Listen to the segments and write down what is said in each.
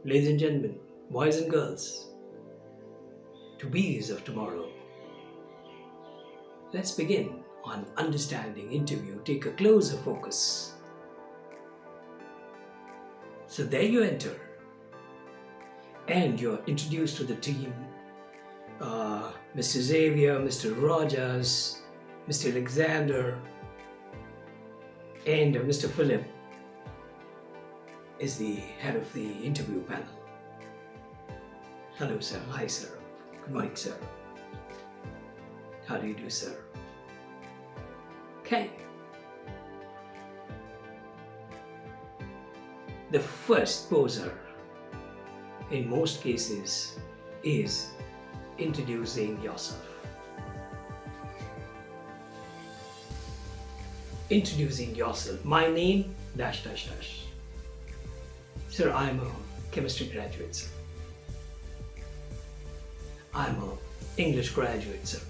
Ladies and gentlemen, boys and girls, to bees of tomorrow, let's begin on understanding interview. Take a closer focus. So there you enter, and you're introduced to the team. Mr. Xavier, Mr. Rogers, Mr. Alexander, and Mr. Philip is the head of the interview panel. Hello, sir. Hi, sir. Good morning, sir. How do you do, sir? Okay. The first poser, in most cases, is introducing yourself. Introducing yourself. My name, dash, dash, dash. Sir, I'm a chemistry graduate, sir. I'm a English graduate, sir.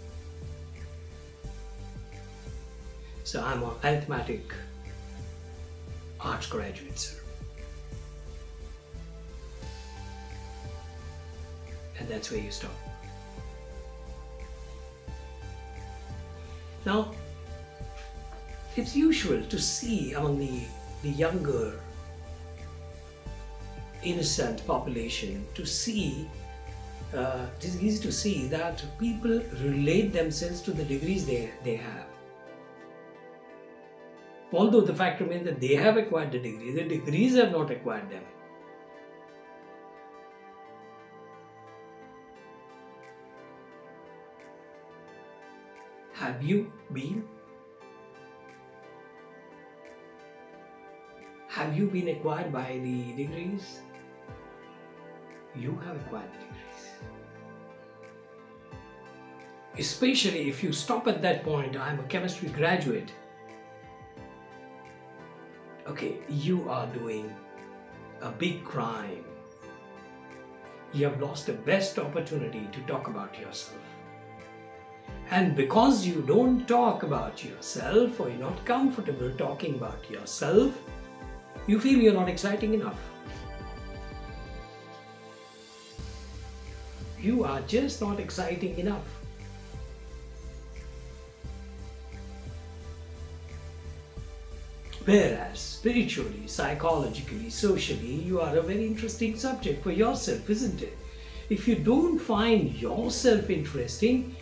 So I'm a arithmetic arts graduate, sir. And that's where you stop. Now, it's usual to see among the younger, innocent population it is easy to see that people relate themselves to the degrees they have. Although the fact remains that they have acquired the degrees have not acquired them. Have you been acquired by the degrees? You have acquired the degrees. Especially if you stop at that point, I'm a chemistry graduate. Okay, you are doing a big crime. You have lost the best opportunity to talk about yourself. And because you don't talk about yourself, or you're not comfortable talking about yourself, you feel you're not exciting enough. You are just not exciting enough. Whereas spiritually, psychologically, socially, you are a very interesting subject for yourself, isn't it? If you don't find yourself interesting,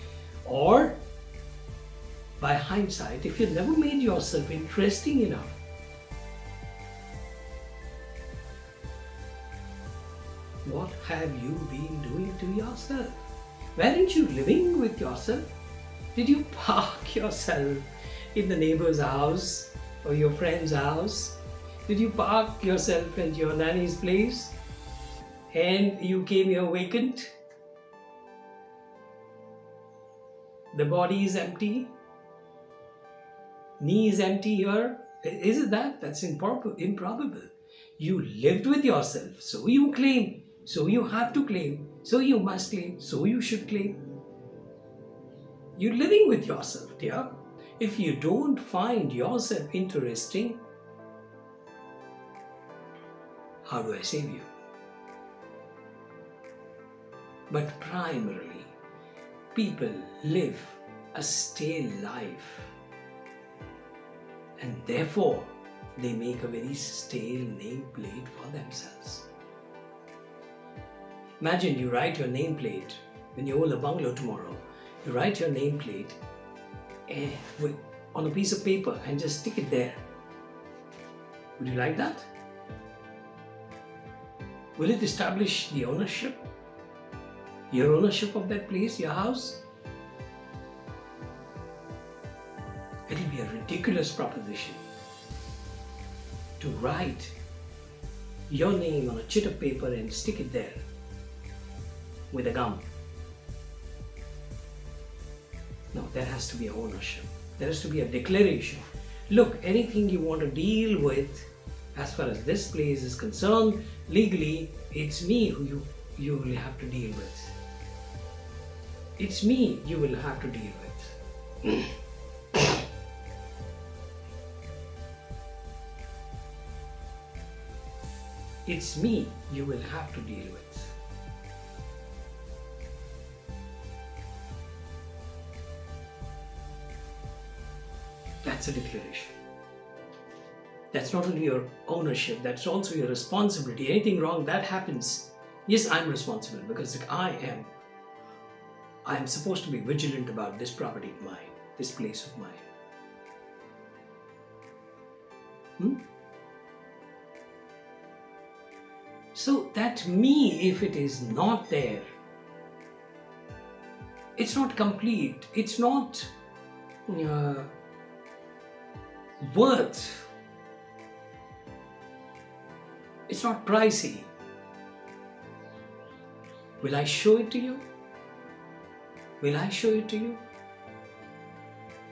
or by hindsight, if you've never made yourself interesting enough, what have you been doing to yourself? Weren't you living with yourself? Did you park yourself in the neighbor's house or your friend's house? Did you park yourself at your nanny's place and you came here vacant? The body is empty. Knee is empty here. Is it that? That's improbable. You lived with yourself, so you claim, so you have to claim, so you must claim, so you should claim. You're living with yourself, dear. If you don't find yourself interesting, how do I save you? But primarily, people live a stale life, and therefore they make a very stale nameplate for themselves. Imagine you write your nameplate when you own a bungalow tomorrow. You write your nameplate on a piece of paper and just stick it there. Would you like that? Will it establish the ownership? Your ownership of that place, your house? It'll be a ridiculous proposition to write your name on a chit of paper and stick it there with a gum. No, there has to be ownership. There has to be a declaration. Look, anything you want to deal with, as far as this place is concerned, legally, it's me who you will have to deal with. It's me you will have to deal with. it's me you will have to deal with. That's a declaration. That's not only your ownership, that's also your responsibility. Anything wrong that happens, yes, I'm responsible because I am supposed to be vigilant about this property of mine, this place of mine. So that me, if it is not there, it's not complete, it's not worth, it's not pricey. Will I show it to you? Will I show it to you?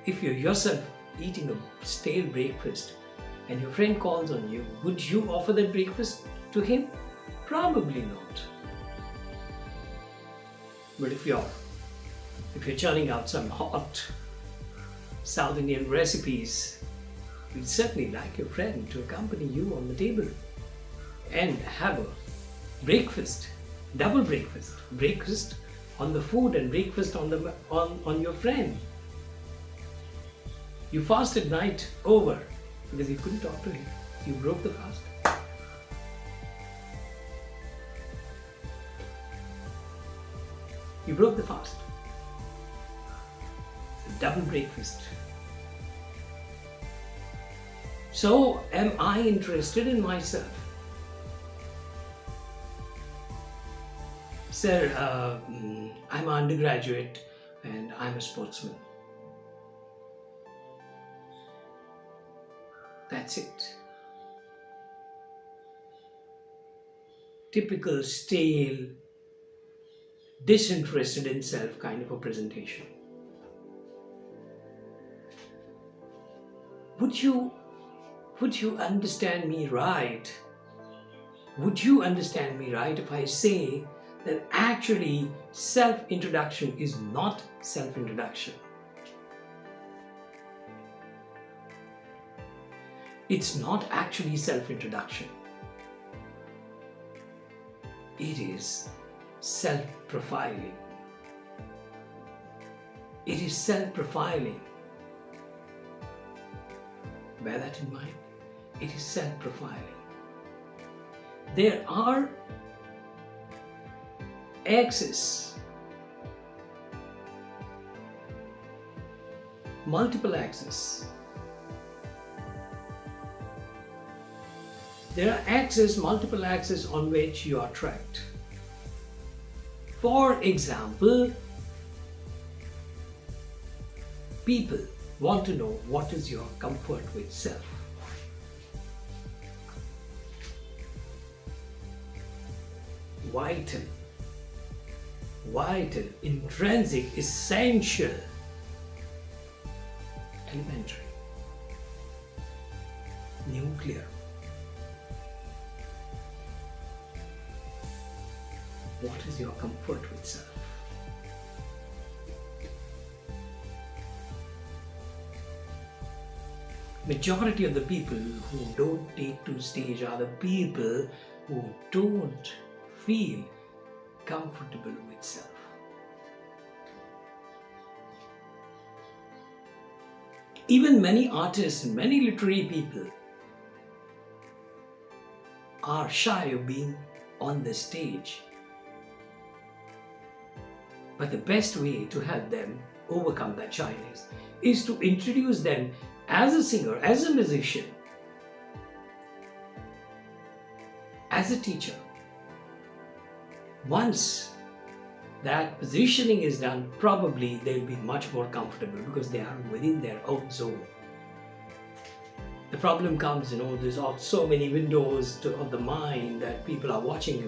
If you're yourself eating a stale breakfast and your friend calls on you, would you offer that breakfast to him? Probably not. But if you're churning out some hot South Indian recipes, you'd certainly like your friend to accompany you on the table and have a breakfast, double breakfast on the food and breakfast on your friend. You fasted night over because you couldn't talk to him. You broke the fast. You broke the fast. It's a double breakfast. So, am I interested in myself? Sir, I'm an undergraduate and I'm a sportsman. That's it. Typical, stale, disinterested in self kind of a presentation. Would you understand me right? Would you understand me right if I say that actually self-introduction is not self-introduction? It's not actually self-introduction. It is self-profiling. It is self-profiling. Bear that in mind. It is self-profiling. There are axes, multiple axes. There are multiple axes on which you are tracked. For example, people want to know what is your comfort with self. Vital, intrinsic, essential, elementary, nuclear. What is your comfort with self? Majority of the people who don't take to stage are the people who don't feel comfortable with self. Even many artists and many literary people are shy of being on the stage. But the best way to help them overcome that shyness is to introduce them as a singer, as a musician, as a teacher. Once that positioning is done, probably they'll be much more comfortable because they are within their own zone. The problem comes, there's so many windows of the mind that people are watching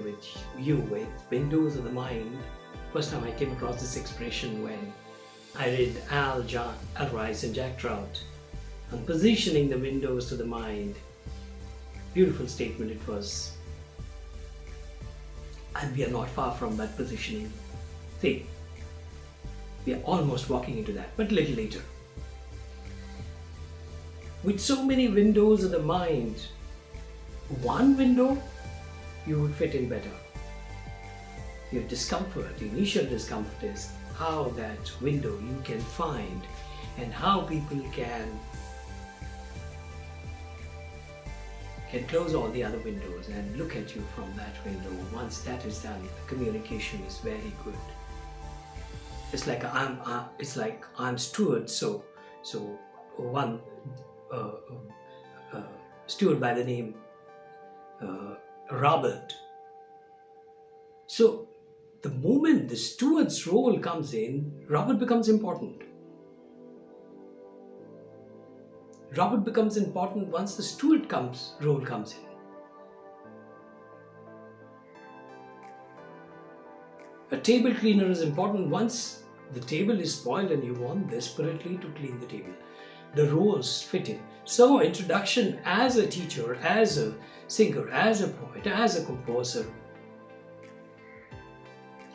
you with windows of the mind. First time I came across this expression when I read Al Rice and Jack Trout on positioning the windows to the mind. Beautiful statement it was. And we are not far from that positioning thing. We are almost walking into that, but a little later. With so many windows of the mind, one window you would fit in better. Your discomfort, the initial discomfort is how that window you can find and how people can close all the other windows and look at you from that window. Once that is done, the communication is very good. It's like I'm steward. So one steward by the name Robert. So the moment the steward's role comes in, Robert becomes important. Robert becomes important once the steward role comes in. A table cleaner is important once the table is spoiled and you want desperately to clean the table. The roles fit in. So introduction as a teacher, as a singer, as a poet, as a composer,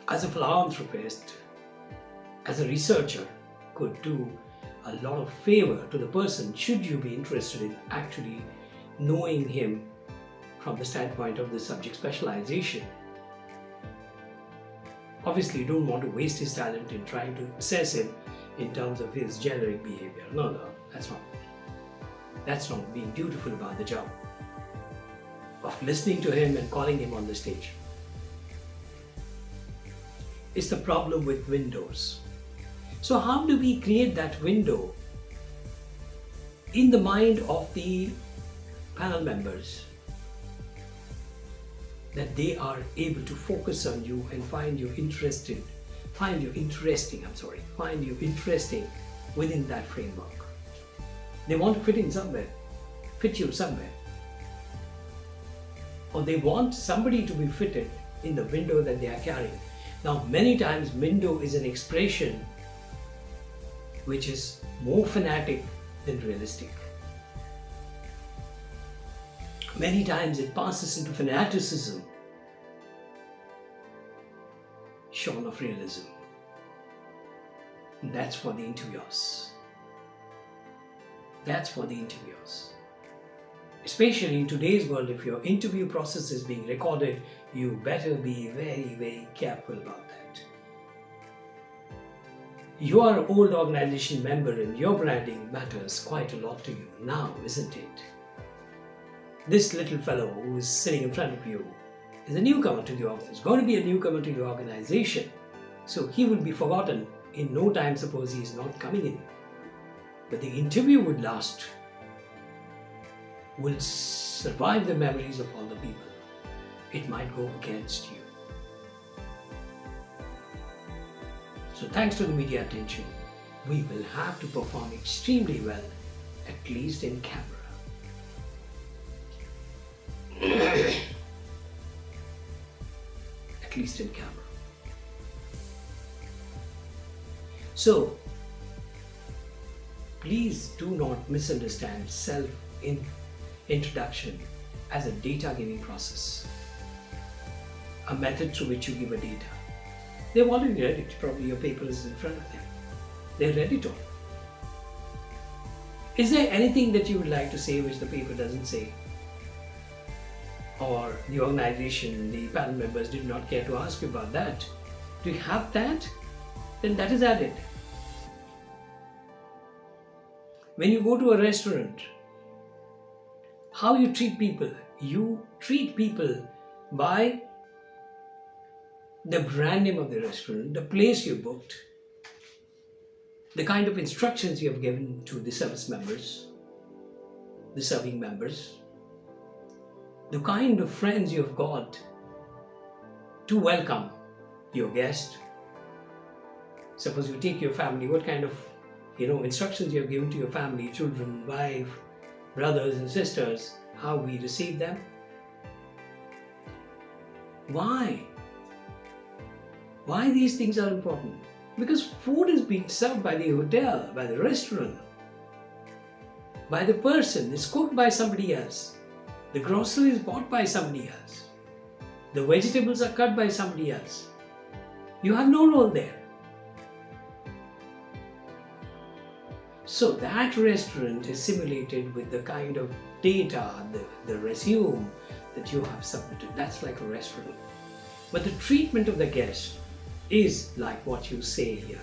as a philanthropist, as a researcher could do a lot of favor to the person should you be interested in actually knowing him from the standpoint of the subject specialization. Obviously, you don't want to waste his talent in trying to assess him in terms of his generic behavior. No, that's not. That's not being dutiful about the job of listening to him and calling him on the stage. It's the problem with windows. So how do we create that window in the mind of the panel members that they are able to focus on you and find you interesting within that framework? They want to fit you somewhere. Or they want somebody to be fitted in the window that they are carrying. Now, many times window is an expression which is more fanatic than realistic. Many times it passes into fanaticism shorn of realism. And that's for the interviewers. Especially in today's world, if your interview process is being recorded, you better be very, very careful about that. You are an old organization member and your branding matters quite a lot to you now, isn't it? This little fellow who is sitting in front of you is a newcomer to the organization, going to be a newcomer to the organization. So he will be forgotten in no time, suppose he is not coming in. But the interview would last, will survive the memories of all the people. It might go against you. So thanks to the media attention, we will have to perform extremely well, at least in camera. At least in camera. So, please do not misunderstand self-introduction as a data giving process, a method through which you give a data. They've already read it, probably your paper is in front of them. They read it all. Is there anything that you would like to say which the paper doesn't say? Or the organization, the panel members did not care to ask you about that? Do you have that? Then that is added. When you go to a restaurant, how you treat people by the brand name of the restaurant, the place you booked, the kind of instructions you have given to the service members, the serving members, the kind of friends you have got to welcome your guest. Suppose you take your family, what kind of instructions you have given to your family, children, wife, brothers and sisters, how we receive them. Why these things are important? Because food is being served by the hotel, by the restaurant, by the person. It's cooked by somebody else. The grocery is bought by somebody else. The vegetables are cut by somebody else. You have no role there. So that restaurant is simulated with the kind of data, the resume, that you have submitted. That's like a restaurant. But the treatment of the guest is like what you say here.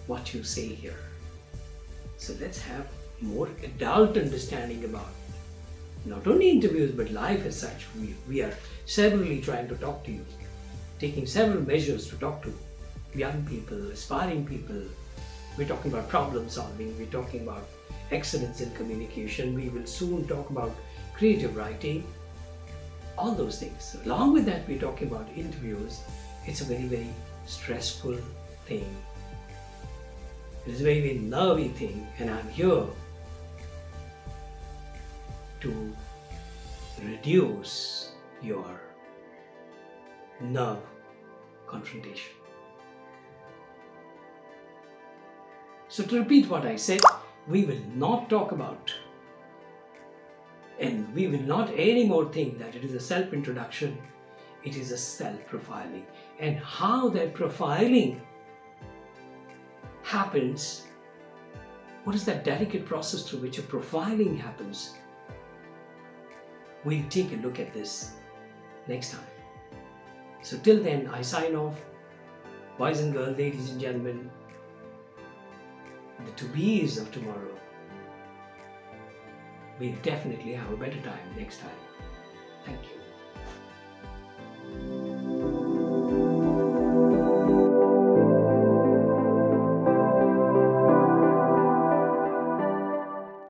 What you say here. So let's have more adult understanding about not only interviews but life as such. We are severally trying to talk to you, taking several measures to talk to young people, aspiring people. We're talking about problem solving, we're talking about excellence in communication, we will soon talk about creative writing, all those things. Along with that, we're talking about interviews. It's a very, very stressful thing. It is a very, very nervy thing, and I'm here to reduce your nerve confrontation. So to repeat what I said, we will not talk about, and we will not anymore think that it is a self-introduction. It is a self-profiling, and how that profiling happens. What is that delicate process through which a profiling happens? We'll take a look at this next time. So till then, I sign off. Boys and girls, ladies and gentlemen, the to-be's of tomorrow. We'll definitely have a better time next time. Thank you.